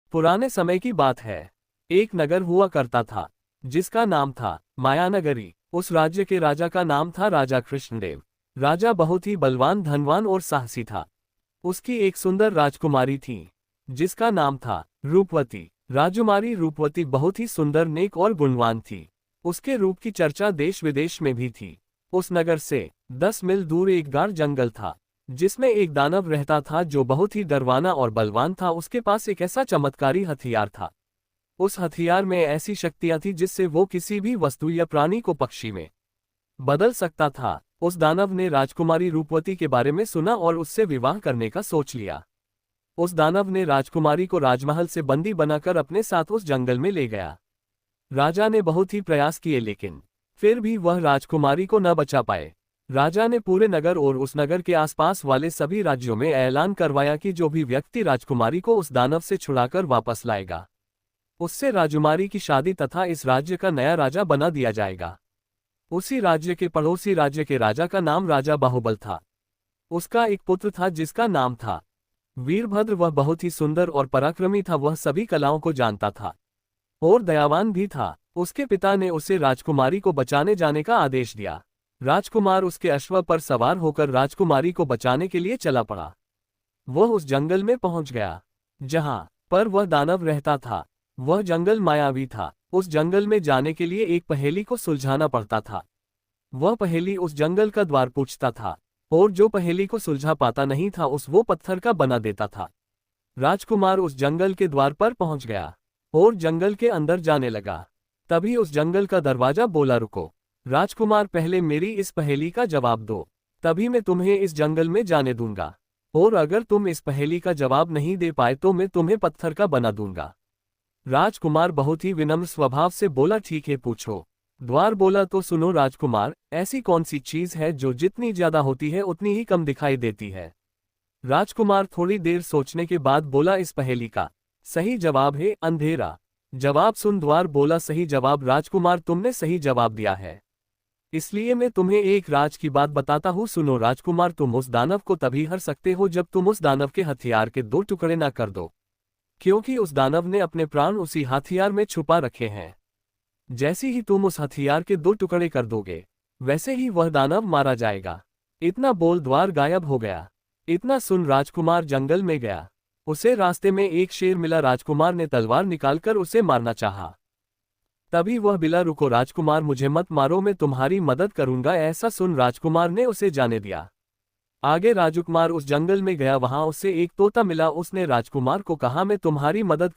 पुराने समय की बात है। एक नगर हुआ करता था जिसका नाम था मायानगरी। उस राज्य के राजा का नाम था राजा कृष्णदेव। राजा बहुत ही बलवान, धनवान और साहसी था। उसकी एक सुंदर राजकुमारी थी जिसका नाम था रूपवती। राजकुमारी रूपवती बहुत ही सुंदर, नेक और गुणवान थी। उसके रूप की चर्चा देश विदेश में भी थी। उस नगर से 10 मील दूर एक गाढ़ जंगल था जिसमें एक दानव रहता था जो बहुत ही डरवाना और बलवान था। उसके पास एक ऐसा चमत्कारी हथियार था। उस हथियार में ऐसी शक्तियां थी जिससे वो किसी भी वस्तु या प्राणी को पक्षी में बदल सकता था। उस दानव ने राजकुमारी रूपवती के बारे में सुना और उससे विवाह करने का सोच लिया। उस दानव ने राजकुमारी को राजमहल से बंदी बनाकर अपने साथ उस जंगल में ले गया। राजा ने बहुत ही प्रयास किए लेकिन फिर भी वह राजकुमारी को न बचा पाए। राजा ने पूरे नगर और उस नगर के आसपास वाले सभी राज्यों में ऐलान करवाया कि जो भी व्यक्ति राजकुमारी को उस दानव से छुड़ाकर वापस लाएगा, उससे राजकुमारी की शादी तथा इस राज्य का नया राजा बना दिया जाएगा। उसी राज्य के पड़ोसी राज्य के राजा का नाम राजा बाहुबल था। उसका एक पुत्र था जिसका नाम था वीरभद्र। वह बहुत ही सुंदर और पराक्रमी था। वह सभी कलाओं को जानता था और दयावान भी था। उसके पिता ने उसे राजकुमारी को बचाने जाने का आदेश दिया। राजकुमार उसके अश्व पर सवार होकर राजकुमारी को बचाने के लिए चला पड़ा। वह उस जंगल में पहुंच गया जहां पर वह दानव रहता था। वह जंगल मायावी था। उस जंगल में जाने के लिए एक पहेली को सुलझाना पड़ता था। वह पहेली उस जंगल का द्वार पूछता था और जो पहेली को सुलझा पाता नहीं था वो पत्थर का बना देता था। राजकुमार उस जंगल के द्वार पर पहुंच गया और जंगल के अंदर जाने लगा। तभी उस जंगल का दरवाजा बोला, रुको राजकुमार, पहले मेरी इस पहेली का जवाब दो, तभी मैं तुम्हें इस जंगल में जाने दूंगा। और अगर तुम इस पहेली का जवाब नहीं दे पाए तो मैं तुम्हें पत्थर का बना दूंगा। राजकुमार बहुत ही विनम्र स्वभाव से बोला, ठीक है, पूछो। द्वार बोला, तो सुनो राजकुमार, ऐसी कौन सी चीज है जो जितनी ज्यादा होती है उतनी ही कम दिखाई देती है। राजकुमार थोड़ी देर सोचने के बाद बोला, इस पहेली का सही जवाब है अंधेरा। जवाब सुन द्वार बोला, सही जवाब राजकुमार, तुमने सही जवाब दिया है। इसलिए मैं तुम्हें एक राज की बात बताता हूँ, सुनो राजकुमार। तुम उस दानव को तभी हर सकते हो जब तुम उस दानव के हथियार के 2 टुकड़े ना कर दो, क्योंकि उस दानव ने अपने प्राण उसी हथियार में छुपा रखे हैं। जैसे ही तुम उस हथियार के 2 टुकड़े कर दोगे वैसे ही वह दानव मारा जाएगा। इतना बोल द्वार गायब हो गया। इतना सुन राजकुमार जंगल में गया। उसे रास्ते में एक शेर मिला। राजकुमार ने तलवार निकालकर उसे मारना चाहा। तभी वह बिला, रुको राजकुमार, मुझे मत मारो, मैं तुम्हारी मदद करूंगा। ऐसा सुन राजकुमार ने उसे जाने दिया। आगे राजकुमार उस जंगल में गया। वहां उसे एक तोता मिला। उसने राजकुमार को कहा, मैं तुम्हारी मदद कर